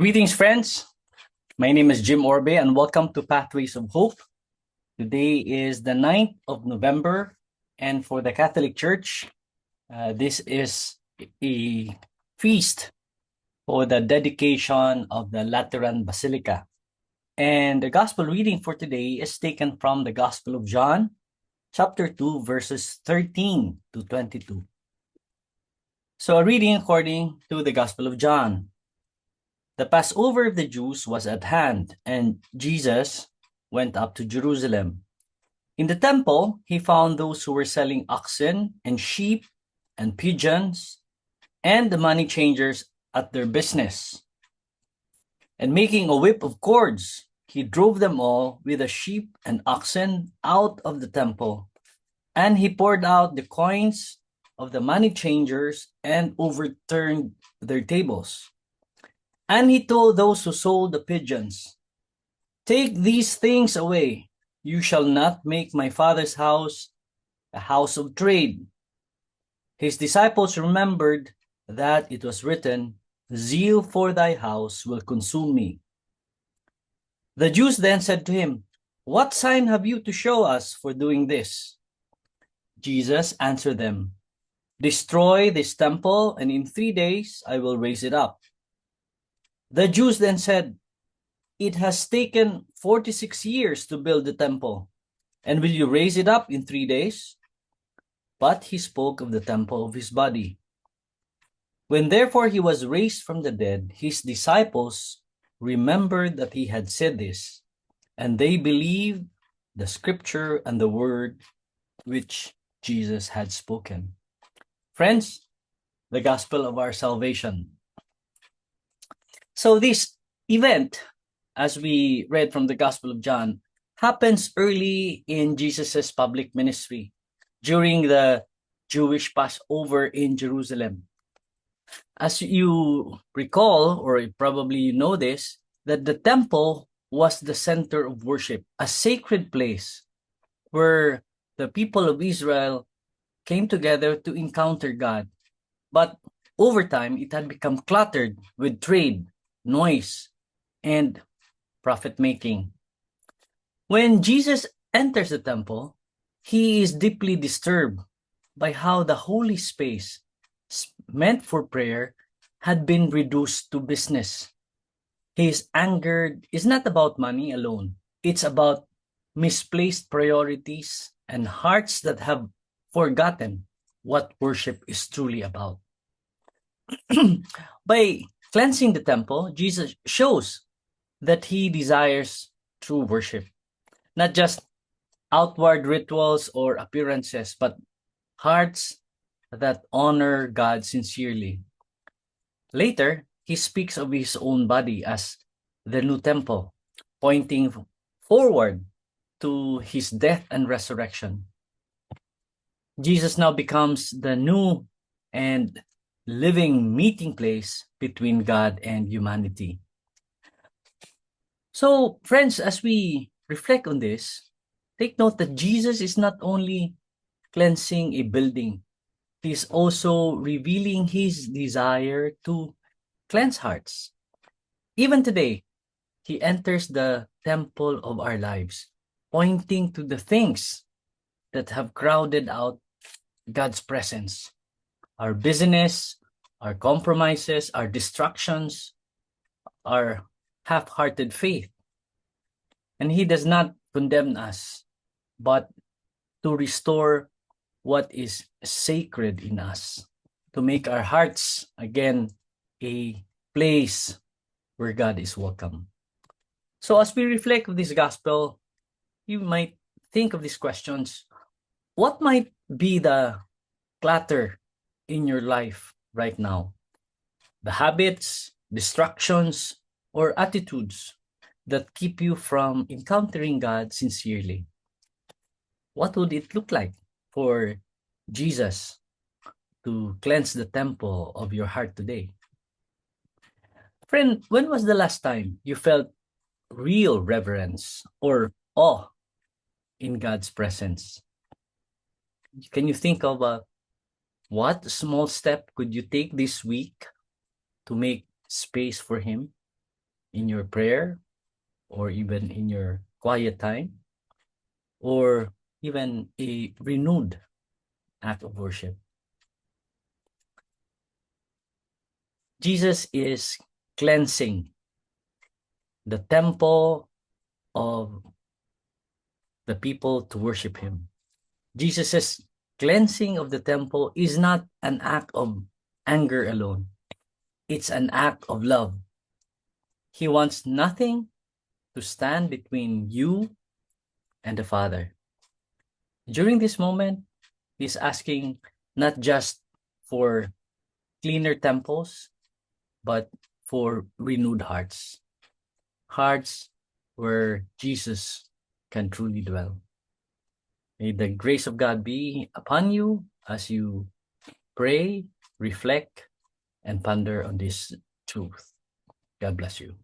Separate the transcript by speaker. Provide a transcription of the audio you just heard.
Speaker 1: Greetings, friends. My name is Jim Orbe, and welcome to Pathways of Hope. Today is the 9th of November, and for the Catholic Church, this is a feast for the dedication of the Lateran Basilica. And the Gospel reading for today is taken from the Gospel of John, chapter 2, verses 13 to 22. So, a reading according to the Gospel of John. The Passover of the Jews was at hand, and Jesus went up to Jerusalem. In the temple, he found those who were selling oxen and sheep and pigeons and the money changers at their business. And making a whip of cords, he drove them all with the sheep and oxen out of the temple. And he poured out the coins of the money changers and overturned their tables. And he told those who sold the pigeons, "Take these things away. You shall not make my Father's house a house of trade." His disciples remembered that it was written, "Zeal for thy house will consume me." The Jews then said to him, "What sign have you to show us for doing this?" Jesus answered them, "Destroy this temple, and in 3 days I will raise it up." The Jews then said, "It has taken 46 years to build the temple, and will you raise it up in 3 days?" But he spoke of the temple of his body. When therefore he was raised from the dead, his disciples remembered that he had said this, and they believed the scripture and the word which Jesus had spoken. Friends, the gospel of our salvation. So this event, as we read from the Gospel of John, happens early in Jesus's public ministry during the Jewish Passover in Jerusalem. As you recall, or probably you know this, that the temple was the center of worship, a sacred place where the people of Israel came together to encounter God. But over time, it had become cluttered with trade, noise, and profit-making. When Jesus enters the temple, he is deeply disturbed by how the holy space meant for prayer had been reduced to business. He is angered. It's not about money alone. It's about misplaced priorities and hearts that have forgotten what worship is truly about. By cleansing the temple, Jesus shows that he desires true worship, not just outward rituals or appearances, but hearts that honor God sincerely. Later, he speaks of his own body as the new temple, pointing forward to his death and resurrection. Jesus now becomes the new and living meeting place between God and humanity. So, friends, as we reflect on this, take note that Jesus is not only cleansing a building, he's also revealing his desire to cleanse hearts. Even today, he enters the temple of our lives, pointing to the things that have crowded out God's presence. Our busyness, our compromises, our distractions, our half-hearted faith. And he does not condemn us, but to restore what is sacred in us, to make our hearts again a place where God is welcome. So as we reflect on this gospel, you might think of these questions. What might be the clutter in your life right now? The habits, distractions, or attitudes that keep you from encountering God sincerely. What would it look like for Jesus to cleanse the temple of your heart today? Friend, when was the last time you felt real reverence or awe in God's presence? Can you think of what small step could you take this week to make space for Him? in your prayer, or even in your quiet time, or even a renewed act of worship. Jesus is cleansing the temple of the people to worship him. Jesus' cleansing of the temple is not an act of anger alone. It's an act of love. He wants nothing to stand between you and the Father. During this moment, he's asking not just for cleaner temples, but for renewed hearts. Hearts where Jesus can truly dwell. May the grace of God be upon you as you pray, reflect, and ponder on this truth. God bless you.